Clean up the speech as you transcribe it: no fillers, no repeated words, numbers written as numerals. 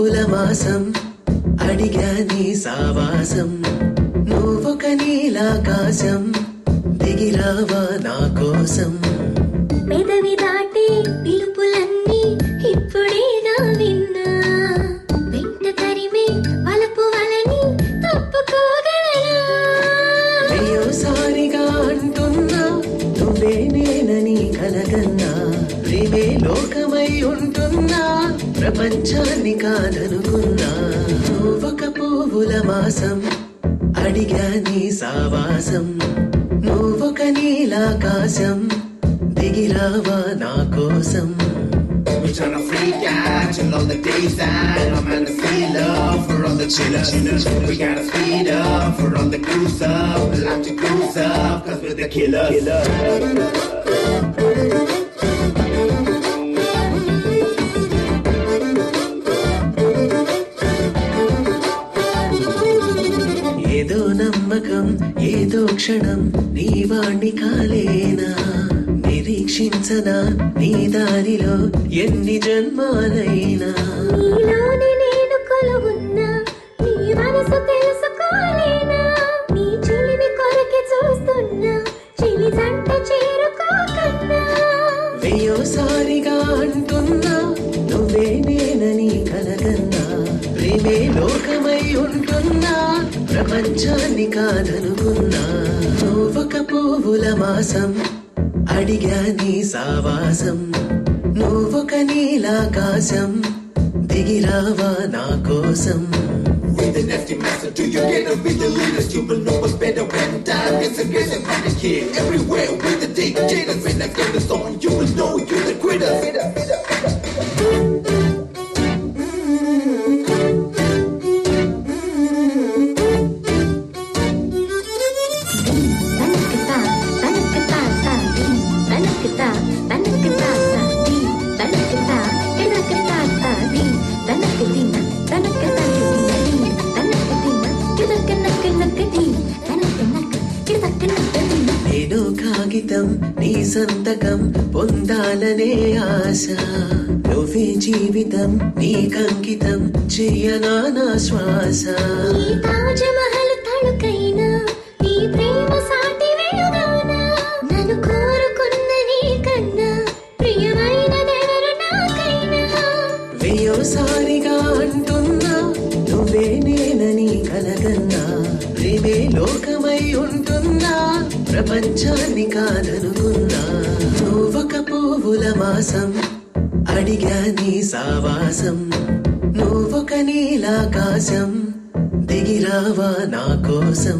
పువ్వుల మాసం అడిగా నీ సావాసం నువ్వొక నీలాకాశం దిగిరావా నా కోసం పెదవి దాటి పిలుపులన్నీ ఇప్పుడేగా విన్నా వెంట తరిమే వలపు వలని తప్పుకోగలనా అయ్యోసారిగా అంటున్నా నువ్వే నేనని కలగన్నా ప్రేమే లోకమై ఉంటున్నా ప్రపంచాన్ని కాదనుకున్నా నువ్వొక పువ్వుల మాసం అడిగా నీ సావాసం నువ్వొక నీలాకాశం దిగిరావా నా కోసం We tryna freak out till all the days out. I'm on the feel up for all the chillers. We gotta speed up for all the cruise up. We like to cruise up cause we're the killers. ఏదో నమ్మకం ఏదో క్షణం నీ వాణ్ణి కాలేనా నిరీక్షించనా నీ దారిలో ఎన్ని జన్మాలైనా నీలోని నేను కొలువున్నా నీ మనసు తెలుసుకోలేనా నీ చిలిమి కొరకే చూస్తున్నా చిలి జంట చేరుకోకన్నా వెయ్యోసారిగా అంటున్నా నువ్వే నేనని కలగన్నా ప్రేమే లోకమై ఉంటున్నా ప్రపంచాన్ని కాదనుకున్నా నువ్వొక పువ్వుల మాసం అడిగా నీ సావాసం నువ్వొక నీలాకాశం దిగిరావా నా కోసం With the nasty master, do you get up with the leaders? You will know what's better when time gets aggressive on the kid. Everywhere with the dictators, when I get the song, you will know you're the quitter. నేను కాగితం నీ సంతకం పొందాలనే ఆశ నువ్వే జీవితం నీకంకితం చెయ్యనా నా శ్వాస ఈ తాజ్మహల్ తళుకైనా నీ ప్రేమ సాటి వెలుగానా నన్ను కోరుకున్న నీ కన్నా ప్రియమైనదెవరు నాకైనా వెయ్యోసారిగా అంటున్నా నువ్వే నేనని కలగన్నా ప్రేమే లోకమై ఉంటున్నా ప్రపంచాన్ని కాదనుకున్నా నువ్వొక పువ్వుల మాసం అడిగా నీ సావాసం నువ్వొక నీలాకాశం దిగిరావా నా కోసం